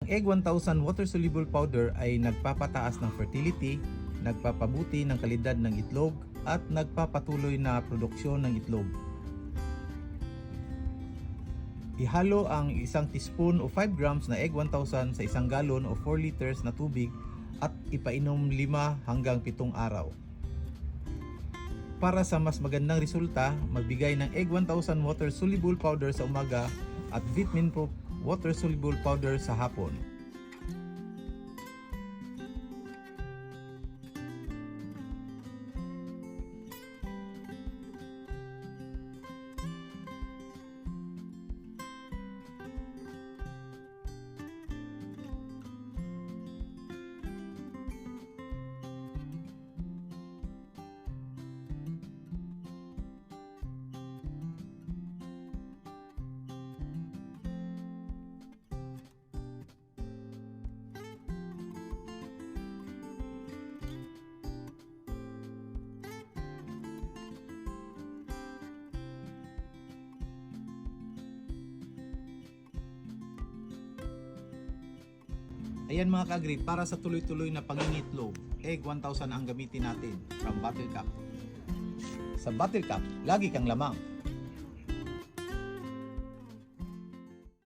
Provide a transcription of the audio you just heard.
Egg 1000 water-soluble powder ay nagpapataas ng fertility, nagpapabuti ng kalidad ng itlog, at nagpapatuloy na produksyon ng itlog. Ihalo ang 1 teaspoon o 5 grams na Egg 1000 sa 1 galon o 4 liters na tubig at ipainom 5 hanggang 7 araw. Para sa mas magandang resulta, magbigay ng Egg 1000 water-soluble powder sa umaga at Vitamin Proof water-soluble powder sa hapon. Ayan mga ka-agree, para sa tuloy-tuloy na pangingitlog, Egg 1000 ang gamitin natin from bottle cap. Sa bottle cap, lagi kang lamang.